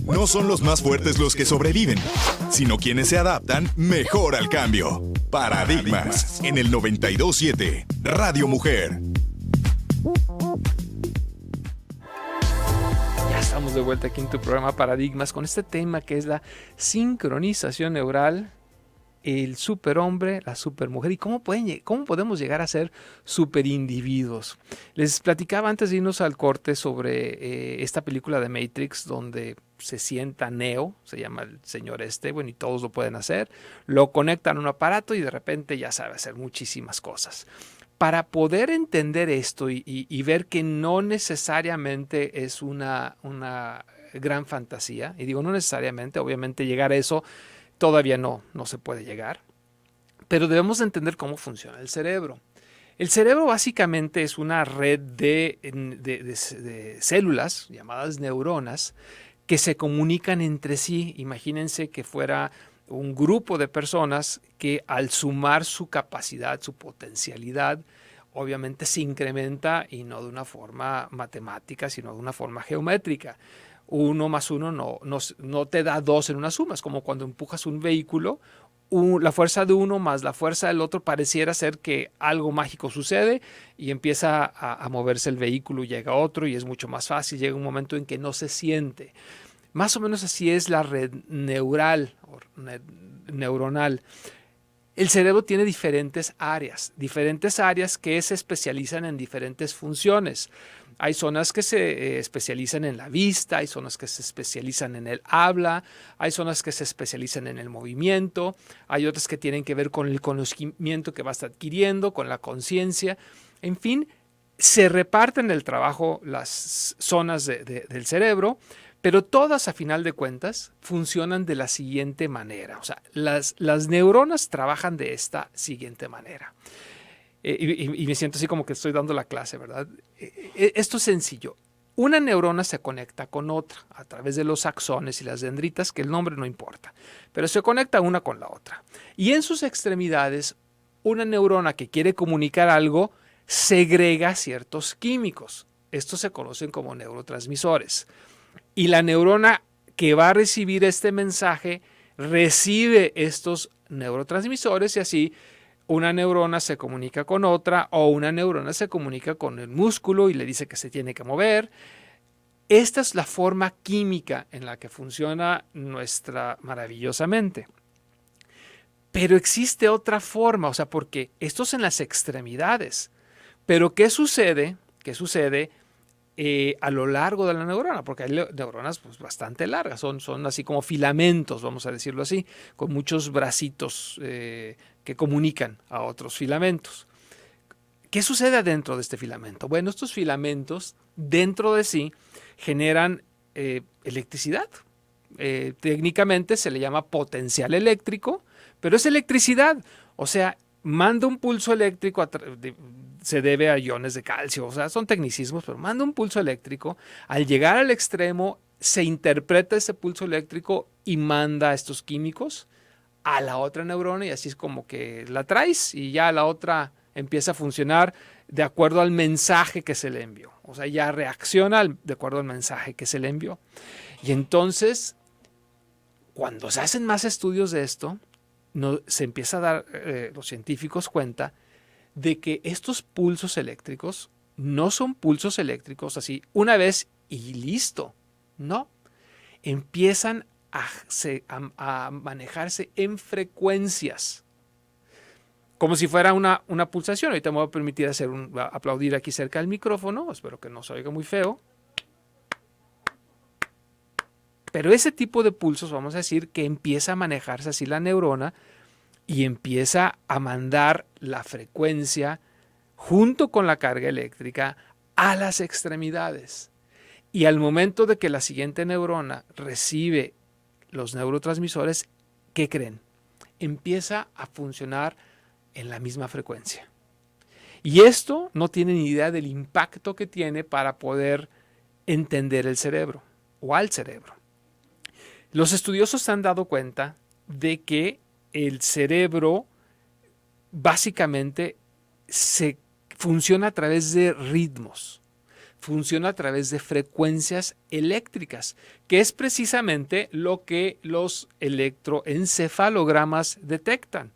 No son los más fuertes los que sobreviven, sino quienes se adaptan mejor al cambio. Paradigmas en el 92.7 Radio Mujer. Ya estamos de vuelta aquí en tu programa Paradigmas con este tema que es la sincronización neural, el superhombre, la supermujer y cómo podemos llegar a ser superindividuos. Les platicaba antes de irnos al corte sobre esta película de Matrix donde se sienta Neo, se llama el señor y todos lo pueden hacer, lo conectan a un aparato y de repente ya sabe hacer muchísimas cosas. Para poder entender esto y ver que no necesariamente es una gran fantasía, y digo no necesariamente, obviamente llegar a eso todavía no se puede llegar, pero debemos entender cómo funciona el cerebro. El cerebro básicamente es una red de células llamadas neuronas que se comunican entre sí. Imagínense que fuera un grupo de personas que al sumar su capacidad, su potencialidad, obviamente se incrementa y no de una forma matemática, sino de una forma geométrica. 1 más 1 no te da 2 en una suma. Es como cuando empujas un vehículo, la fuerza de uno más la fuerza del otro pareciera ser que algo mágico sucede y empieza a moverse el vehículo, llega otro y es mucho más fácil. Llega un momento en que no se siente. Más o menos así es la red neuronal. El cerebro tiene diferentes áreas que se especializan en diferentes funciones. Hay zonas que se especializan en la vista, hay zonas que se especializan en el habla, hay zonas que se especializan en el movimiento, hay otras que tienen que ver con el conocimiento que vas adquiriendo, con la conciencia. En fin, se reparten el trabajo las zonas del cerebro, pero todas a final de cuentas funcionan de la siguiente manera. O sea, las neuronas trabajan de esta siguiente manera. Y me siento así como que estoy dando la clase, ¿verdad? Esto es sencillo. Una neurona se conecta con otra a través de los axones y las dendritas, que el nombre no importa, pero se conecta una con la otra. Y en sus extremidades, una neurona que quiere comunicar algo segrega ciertos químicos. Estos se conocen como neurotransmisores. Y la neurona que va a recibir este mensaje recibe estos neurotransmisores y así una neurona se comunica con otra o una neurona se comunica con el músculo y le dice que se tiene que mover. Esta es la forma química en la que funciona nuestra maravillosa mente. Pero existe otra forma, o sea, porque esto es en las extremidades. Pero ¿qué sucede? A lo largo de la neurona, porque hay neuronas pues, bastante largas, son así como filamentos, vamos a decirlo así, con muchos bracitos que comunican a otros filamentos. ¿Qué sucede dentro de este filamento? Bueno, estos filamentos dentro de sí generan electricidad. Técnicamente se le llama potencial eléctrico, pero es electricidad, o sea, manda un pulso eléctrico, se debe a iones de calcio, o sea, son tecnicismos, pero manda un pulso eléctrico, al llegar al extremo se interpreta ese pulso eléctrico y manda estos químicos a la otra neurona y así es como que la traes y ya la otra empieza a funcionar de acuerdo al mensaje que se le envió, o sea, ya reacciona de acuerdo al mensaje que se le envió. Y entonces, cuando se hacen más estudios de esto, se empieza a dar los científicos cuenta de que estos pulsos eléctricos no son pulsos eléctricos así una vez y listo, no, empiezan a manejarse en frecuencias, como si fuera una pulsación. Ahorita me voy a permitir aplaudir aquí cerca del micrófono, espero que no se oiga muy feo. Pero ese tipo de pulsos, vamos a decir, que empieza a manejarse así la neurona y empieza a mandar la frecuencia junto con la carga eléctrica a las extremidades. Y al momento de que la siguiente neurona recibe los neurotransmisores, ¿qué creen? Empieza a funcionar en la misma frecuencia. Y esto no tienen ni idea del impacto que tiene para poder entender el cerebro o al cerebro. Los estudiosos se han dado cuenta de que el cerebro básicamente funciona a través de ritmos. funciona a través de frecuencias eléctricas, que es precisamente lo que los electroencefalogramas detectan.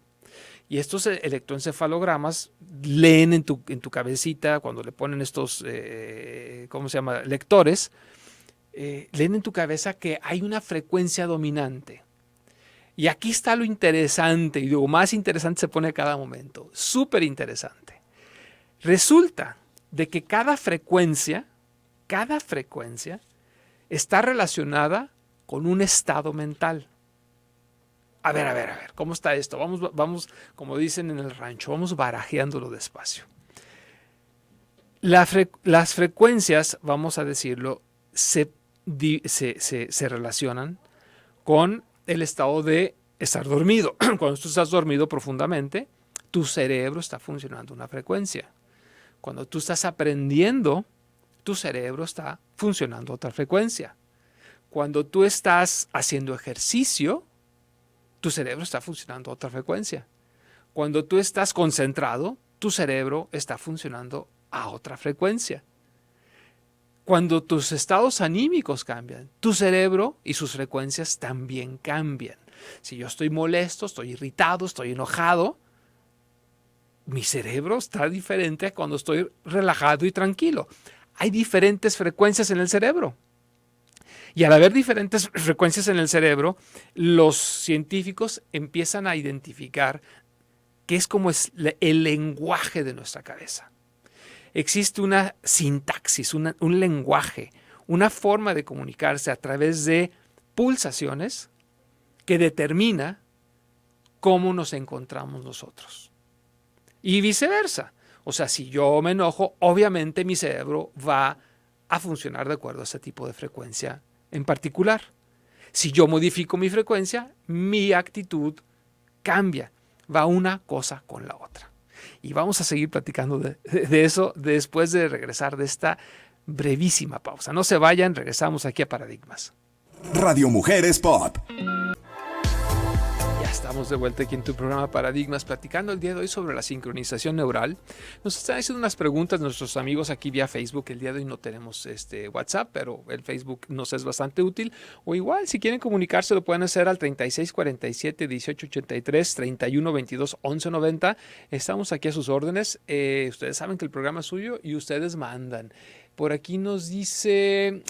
Y estos electroencefalogramas leen en tu cabecita, cuando le ponen estos, lectores, leen en tu cabeza que hay una frecuencia dominante. Y aquí está lo interesante, y lo más interesante se pone a cada momento, súper interesante. Resulta de que cada frecuencia está relacionada con un estado mental. A ver, ¿cómo está esto? Vamos, como dicen en el rancho, vamos barajeándolo despacio. Las frecuencias, vamos a decirlo, se relacionan con el estado de estar dormido. Cuando tú estás dormido profundamente, tu cerebro está funcionando a una frecuencia. Cuando tú estás aprendiendo, tu cerebro está funcionando a otra frecuencia. Cuando tú estás haciendo ejercicio, tu cerebro está funcionando a otra frecuencia. Cuando tú estás concentrado, tu cerebro está funcionando a otra frecuencia. Cuando tus estados anímicos cambian, tu cerebro y sus frecuencias también cambian. Si yo estoy molesto, estoy irritado, estoy enojado, mi cerebro está diferente a cuando estoy relajado y tranquilo. Hay diferentes frecuencias en el cerebro. Y al haber diferentes frecuencias en el cerebro, los científicos empiezan a identificar qué es como es el lenguaje de nuestra cabeza. Existe una sintaxis, un lenguaje, una forma de comunicarse a través de pulsaciones que determina cómo nos encontramos nosotros. Y viceversa. O sea, si yo me enojo, obviamente mi cerebro va a funcionar de acuerdo a ese tipo de frecuencia en particular. Si yo modifico mi frecuencia, mi actitud cambia. Va una cosa con la otra. Y vamos a seguir platicando de eso después de regresar de esta brevísima pausa. No se vayan, regresamos aquí a Paradigmas. Radio Mujeres Pop. Estamos de vuelta aquí en tu programa Paradigmas, platicando el día de hoy sobre la sincronización neural. Nos están haciendo unas preguntas nuestros amigos aquí vía Facebook. El día de hoy no tenemos WhatsApp, pero el Facebook nos es bastante útil. O igual, si quieren comunicarse, lo pueden hacer al 3647-1883, 3122-1190. Estamos aquí a sus órdenes. Ustedes saben que el programa es suyo y ustedes mandan. Por aquí nos dice,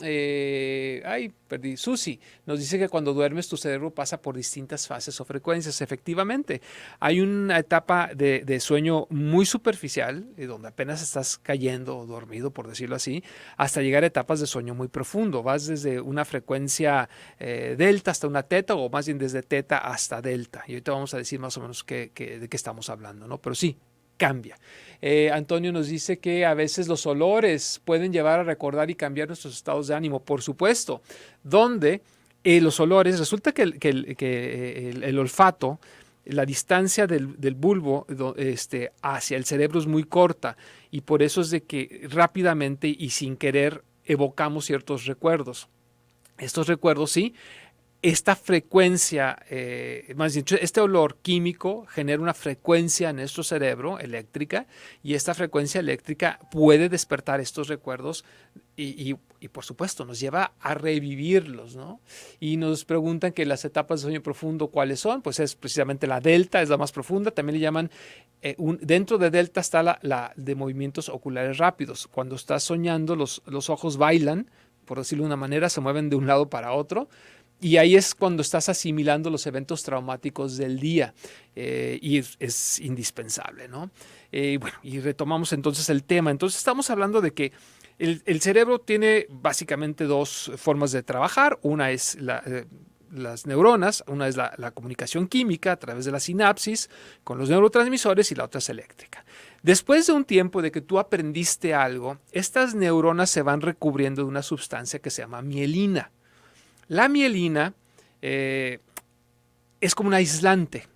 Susi, nos dice que cuando duermes tu cerebro pasa por distintas fases o frecuencias. Efectivamente, hay una etapa de sueño muy superficial, donde apenas estás cayendo o dormido, por decirlo así, hasta llegar a etapas de sueño muy profundo. Vas desde una frecuencia delta hasta una teta, o más bien desde teta hasta delta. Y ahorita vamos a decir más o menos de qué estamos hablando, ¿no? Pero sí, cambia. Antonio nos dice que a veces los olores pueden llevar a recordar y cambiar nuestros estados de ánimo, por supuesto, donde los olores, resulta que el olfato, la distancia del bulbo hacia el cerebro es muy corta, y por eso es de que rápidamente y sin querer evocamos ciertos recuerdos. Estos recuerdos, sí, esta frecuencia, más dicho, este olor químico genera una frecuencia en nuestro cerebro eléctrica, y esta frecuencia eléctrica puede despertar estos recuerdos y por supuesto nos lleva a revivirlos, ¿no? Y nos preguntan que las etapas de sueño profundo, ¿cuáles son? Pues es precisamente la delta, es la más profunda. También le llaman, dentro de delta está la de movimientos oculares rápidos. Cuando estás soñando, los ojos bailan, por decirlo de una manera, se mueven de un lado para otro. Y ahí es cuando estás asimilando los eventos traumáticos del día, y es indispensable, ¿no? Bueno, y retomamos entonces el tema. Entonces estamos hablando de que el cerebro tiene básicamente dos formas de trabajar. Una es las neuronas, una es la comunicación química a través de la sinapsis con los neurotransmisores, y la otra es eléctrica. Después de un tiempo de que tú aprendiste algo, estas neuronas se van recubriendo de una sustancia que se llama mielina. La mielina es como un aislante,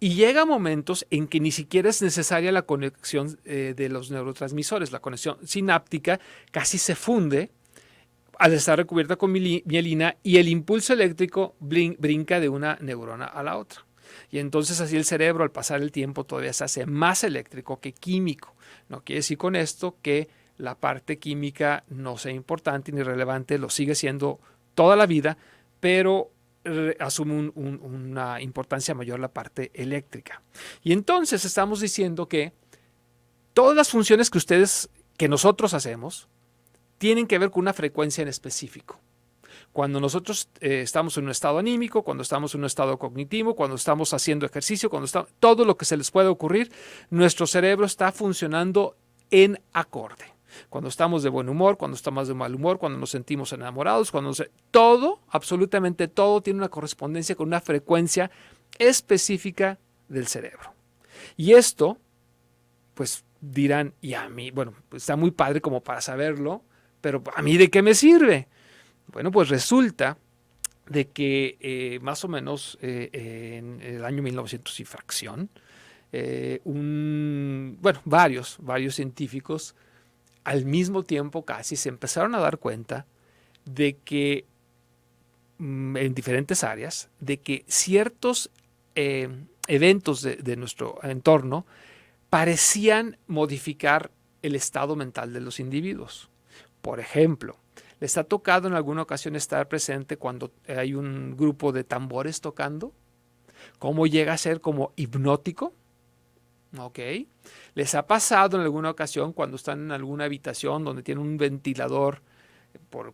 y llega a momentos en que ni siquiera es necesaria la conexión de los neurotransmisores. La conexión sináptica casi se funde al estar recubierta con mielina, y el impulso eléctrico brinca de una neurona a la otra. Y entonces así el cerebro, al pasar el tiempo, todavía se hace más eléctrico que químico. No quiere decir con esto que la parte química no sea importante ni relevante, lo sigue siendo toda la vida, pero asume una importancia mayor la parte eléctrica. Y entonces estamos diciendo que todas las funciones que nosotros hacemos, tienen que ver con una frecuencia en específico. Cuando nosotros estamos en un estado anímico, cuando estamos en un estado cognitivo, cuando estamos haciendo ejercicio, todo lo que se les puede ocurrir, nuestro cerebro está funcionando en acorde. Cuando estamos de buen humor, cuando estamos de mal humor, cuando nos sentimos enamorados, todo, absolutamente todo, tiene una correspondencia con una frecuencia específica del cerebro. Y esto, pues dirán, y a mí, bueno, pues está muy padre como para saberlo, pero ¿a mí de qué me sirve? Bueno, pues resulta de que más o menos en el año 1900 y fracción, varios científicos al mismo tiempo casi se empezaron a dar cuenta de que en diferentes áreas, de que ciertos eventos de nuestro entorno parecían modificar el estado mental de los individuos. Por ejemplo, ¿les ha tocado en alguna ocasión estar presente cuando hay un grupo de tambores tocando? ¿Cómo llega a ser como hipnótico? ¿Ok? ¿Les ha pasado en alguna ocasión cuando están en alguna habitación donde tienen un ventilador,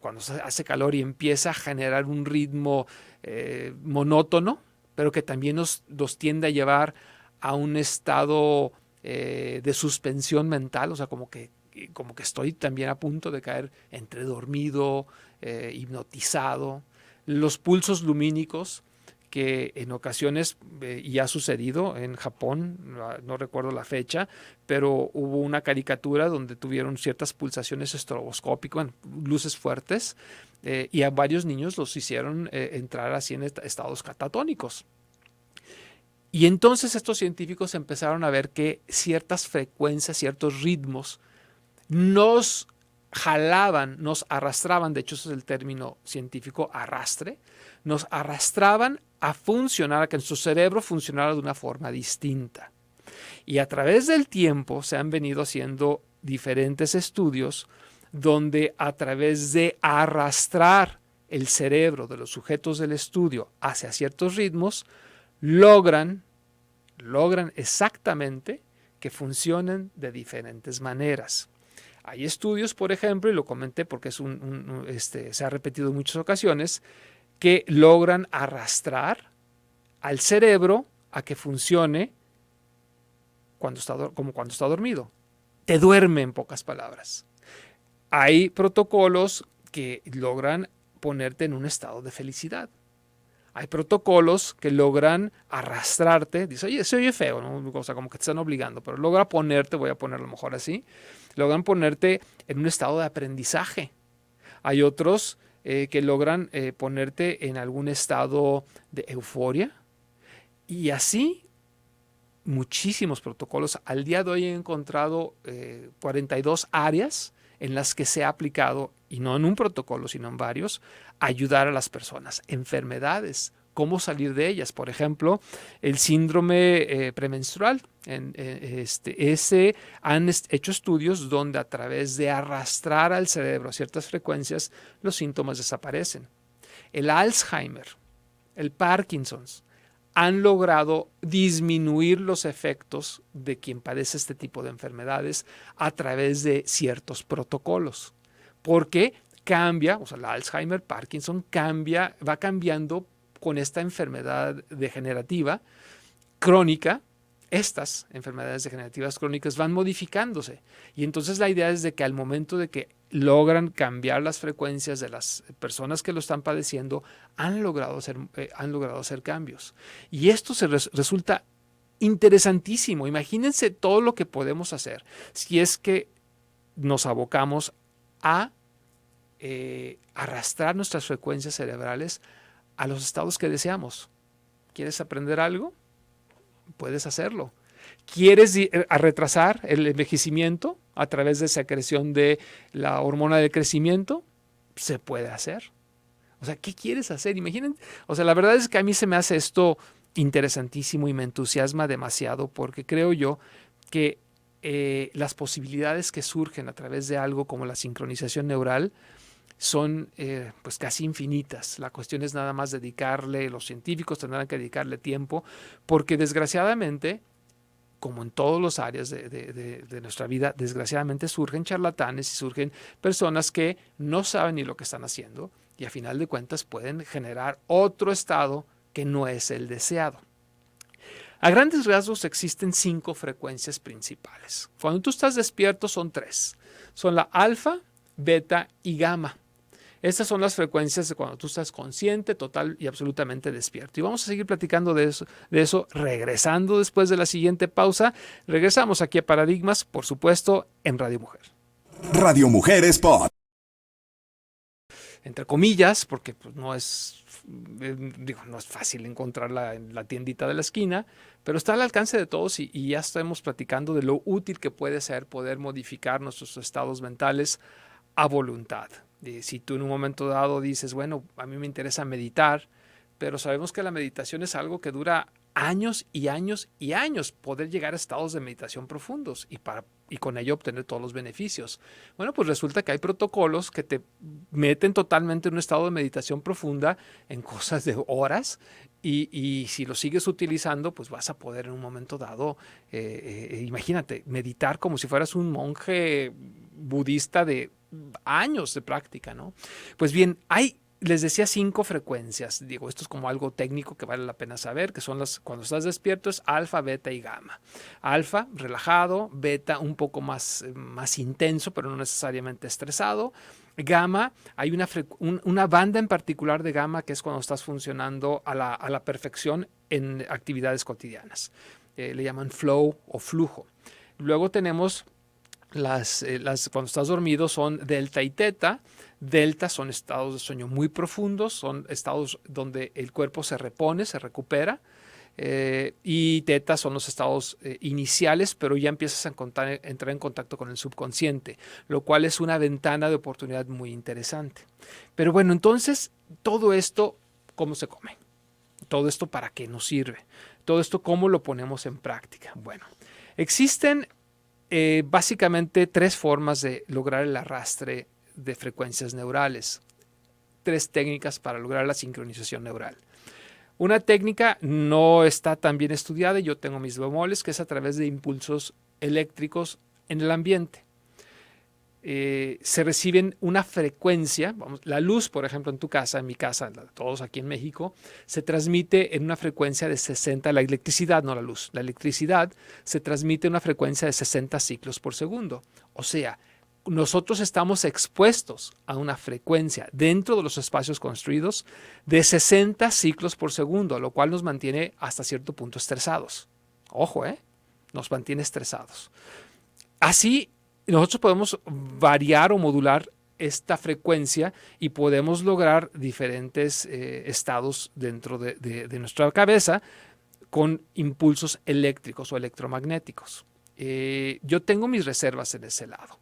cuando hace calor y empieza a generar un ritmo monótono, pero que también nos tiende a llevar a un estado de suspensión mental? O sea, como que estoy también a punto de caer entre dormido, hipnotizado. Los pulsos lumínicos, que en ocasiones, y ha sucedido en Japón, no recuerdo la fecha, pero hubo una caricatura donde tuvieron ciertas pulsaciones estroboscópicas, luces fuertes, y a varios niños los hicieron entrar así en estados catatónicos. Y entonces estos científicos empezaron a ver que ciertas frecuencias, ciertos ritmos, nos jalaban, nos arrastraban, de hecho ese es el término científico, arrastre, nos arrastraban a funcionar, a que nuestro cerebro funcionara de una forma distinta. Y a través del tiempo se han venido haciendo diferentes estudios donde a través de arrastrar el cerebro de los sujetos del estudio hacia ciertos ritmos, logran exactamente que funcionen de diferentes maneras. Hay estudios, por ejemplo, y lo comenté porque se ha repetido en muchas ocasiones, que logran arrastrar al cerebro a que funcione como cuando está dormido. Te duerme, en pocas palabras. Hay protocolos que logran ponerte en un estado de felicidad. Hay protocolos que logran arrastrarte. Dice, oye, se oye feo, ¿no? O sea, como que te están obligando, pero logra ponerte, voy a ponerlo mejor así, logran ponerte en un estado de aprendizaje. Hay otros que logran ponerte en algún estado de euforia. Y así, muchísimos protocolos. Al día de hoy he encontrado 42 áreas en las que se ha aplicado, y no en un protocolo, sino en varios, ayudar a las personas. Enfermedades, cómo salir de ellas. Por ejemplo, el síndrome premenstrual. Han hecho estudios donde a través de arrastrar al cerebro a ciertas frecuencias, los síntomas desaparecen. El Alzheimer, el Parkinson's, han logrado disminuir los efectos de quien padece este tipo de enfermedades a través de ciertos protocolos. Porque cambia, o sea, el Alzheimer, Parkinson, va cambiando con esta enfermedad degenerativa crónica. Estas enfermedades degenerativas crónicas van modificándose. Y entonces la idea es de que al momento de que logran cambiar las frecuencias de las personas que lo están padeciendo, han logrado hacer cambios. Y esto resulta interesantísimo. Imagínense todo lo que podemos hacer si es que nos abocamos a arrastrar nuestras frecuencias cerebrales a los estados que deseamos. ¿Quieres aprender algo? Puedes hacerlo. ¿Quieres retrasar el envejecimiento a través de secreción de la hormona del crecimiento? Se puede hacer. O sea, ¿qué quieres hacer? Imaginen, o sea, la verdad es que a mí se me hace esto interesantísimo y me entusiasma demasiado porque creo yo que las posibilidades que surgen a través de algo como la sincronización neural son pues casi infinitas. La cuestión es nada más dedicarle, los científicos tendrán que dedicarle tiempo, porque desgraciadamente, como en todas las áreas de nuestra vida, desgraciadamente surgen charlatanes y surgen personas que no saben ni lo que están haciendo y a final de cuentas pueden generar otro estado que no es el deseado. A grandes rasgos existen 5 frecuencias principales. Cuando tú estás despierto son 3. Son la alfa, beta y gamma. Estas son las frecuencias de cuando tú estás consciente, total y absolutamente despierto. Y vamos a seguir platicando de eso regresando después de la siguiente pausa. Regresamos aquí a Paradigmas, por supuesto, en Radio Mujer. Radio Mujer Spot. Entre comillas, porque pues, no es fácil encontrarla en la tiendita de la esquina, pero está al alcance de todos y ya estamos platicando de lo útil que puede ser poder modificar nuestros estados mentales a voluntad. Si tú en un momento dado dices, bueno, a mí me interesa meditar, pero sabemos que la meditación es algo que dura años y años y años, poder llegar a estados de meditación profundos y con ello obtener todos los beneficios. Bueno, pues resulta que hay protocolos que te meten totalmente en un estado de meditación profunda en cosas de horas y si lo sigues utilizando, pues vas a poder en un momento dado, imagínate, meditar como si fueras un monje budista de años de práctica, ¿no? Pues bien, les decía 5 frecuencias. Digo, esto es como algo técnico que vale la pena saber, que son cuando estás despierto es alfa, beta y gamma. Alfa, relajado; beta, un poco más intenso, pero no necesariamente estresado. Gamma, hay una banda en particular de gamma que es cuando estás funcionando a la perfección en actividades cotidianas. Le llaman flow o flujo. Luego tenemos cuando estás dormido son delta y teta. Delta son estados de sueño muy profundos, son estados donde el cuerpo se repone, se recupera. Y teta son los estados iniciales, pero ya empiezas a entrar en contacto con el subconsciente, lo cual es una ventana de oportunidad muy interesante. Pero bueno, entonces, todo esto, ¿cómo se come? Todo esto, ¿para qué nos sirve? Todo esto, ¿cómo lo ponemos en práctica? Bueno, existen básicamente 3 formas de lograr el arrastre de frecuencias neurales. 3 técnicas para lograr la sincronización neural. Una técnica no está tan bien estudiada, y yo tengo mis bemoles, que es a través de impulsos eléctricos en el ambiente. Se reciben una frecuencia, la luz, por ejemplo, en tu casa, en mi casa, todos aquí en México, se transmite en una frecuencia de 60, la electricidad, no la luz, la electricidad se transmite en una frecuencia de 60 ciclos por segundo. O sea, nosotros estamos expuestos a una frecuencia dentro de los espacios construidos de 60 ciclos por segundo, lo cual nos mantiene hasta cierto punto estresados. Ojo, nos mantiene estresados. Así, nosotros podemos variar o modular esta frecuencia y podemos lograr diferentes estados dentro de nuestra cabeza con impulsos eléctricos o electromagnéticos. Yo tengo mis reservas en ese lado.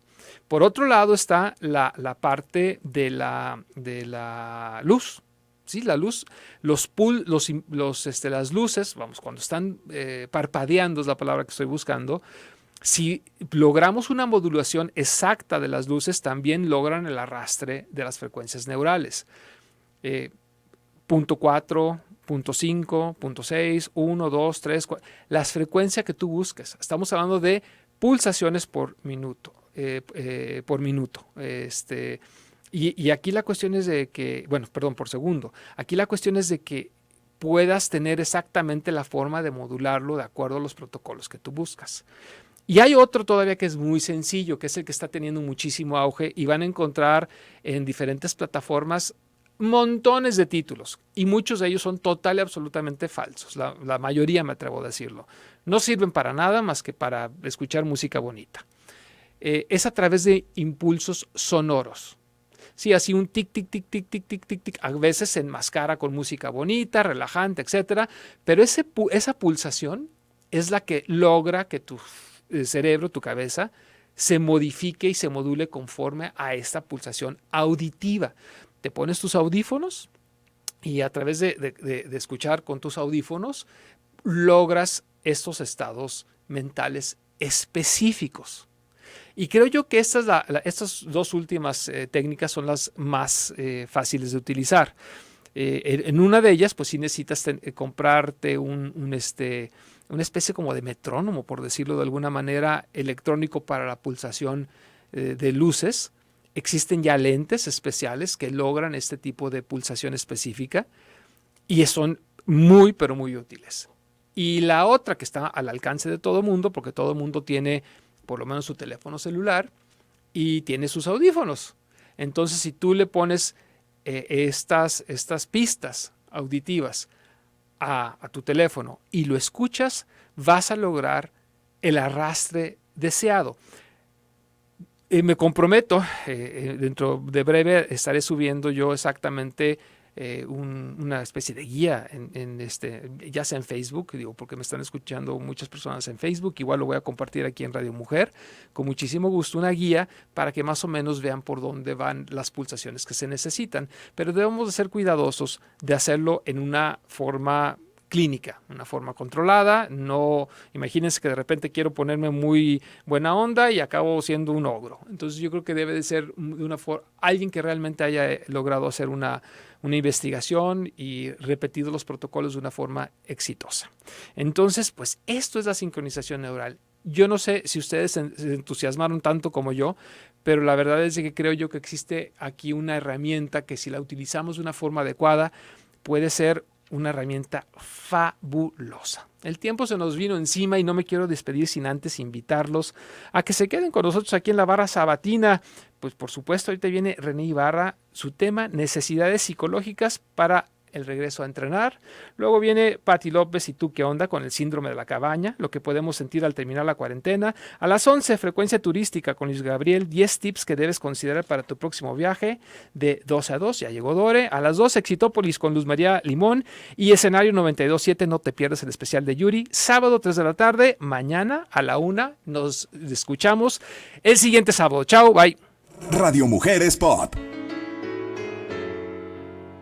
Por otro lado está la parte de la luz. Sí, la luz, las luces, cuando están parpadeando es la palabra que estoy buscando. Si logramos una modulación exacta de las luces, también logran el arrastre de las frecuencias neurales. Punto 4, punto 5, punto 6, 1, 2, 3, 4. Las frecuencias que tú busques. Estamos hablando de pulsaciones por minuto. Y aquí la cuestión es de que, por segundo. Aquí la cuestión es de que puedas tener exactamente la forma de modularlo de acuerdo a los protocolos que tú buscas. Y hay otro todavía que es muy sencillo, que es el que está teniendo muchísimo auge, y van a encontrar en diferentes plataformas montones de títulos, y muchos de ellos son total y absolutamente falsos. La mayoría, me atrevo a decirlo. No sirven para nada más que para escuchar música bonita. Es a través de impulsos sonoros. Sí, así un tic, tic, tic, tic, tic, tic, tic, tic. A veces se enmascara con música bonita, relajante, etcétera. Pero esa pulsación es la que logra que tu cerebro, tu cabeza, se modifique y se module conforme a esta pulsación auditiva. Te pones tus audífonos y a través de escuchar con tus audífonos logras estos estados mentales específicos. Y creo yo que estas dos últimas técnicas son las más fáciles de utilizar. En una de ellas, pues sí necesitas comprarte una especie como de metrónomo, por decirlo de alguna manera, electrónico para la pulsación de luces. Existen ya lentes especiales que logran este tipo de pulsación específica y son muy, pero muy útiles. Y la otra que está al alcance de todo mundo, porque todo mundo tiene por lo menos su teléfono celular y tiene sus audífonos. Entonces, si tú le pones estas pistas auditivas a tu teléfono y lo escuchas, vas a lograr el arrastre deseado. Me comprometo, dentro de breve estaré subiendo yo exactamente una especie de guía ya sea en Facebook, porque me están escuchando muchas personas en Facebook, igual lo voy a compartir aquí en Radio Mujer, con muchísimo gusto, una guía para que más o menos vean por dónde van las pulsaciones que se necesitan, pero debemos de ser cuidadosos de hacerlo en una forma clínica, una forma controlada. No, imagínense que de repente quiero ponerme muy buena onda y acabo siendo un ogro. Entonces yo creo que debe de ser de una forma, alguien que realmente haya logrado hacer una investigación y repetido los protocolos de una forma exitosa. Entonces, pues esto es la sincronización neural. Yo no sé si ustedes se entusiasmaron tanto como yo, pero la verdad es que creo yo que existe aquí una herramienta que si la utilizamos de una forma adecuada puede ser una herramienta fabulosa. El tiempo se nos vino encima y no me quiero despedir sin antes invitarlos a que se queden con nosotros aquí en la barra sabatina. Pues por supuesto, ahorita viene René Ibarra, su tema necesidades psicológicas para el regreso a entrenar. Luego viene Pati López y Tú qué onda con el síndrome de la cabaña, lo que podemos sentir al terminar la cuarentena. A las 11, frecuencia turística con Luis Gabriel, 10 tips que debes considerar para tu próximo viaje de 12 a 2, ya llegó Dore. A las 2, Exitópolis con Luz María Limón y Escenario 92.7, no te pierdas el especial de Yuri. Sábado 3 de la tarde, mañana a la 1 nos escuchamos el siguiente sábado. Chao, bye. Radio Mujer es Pop.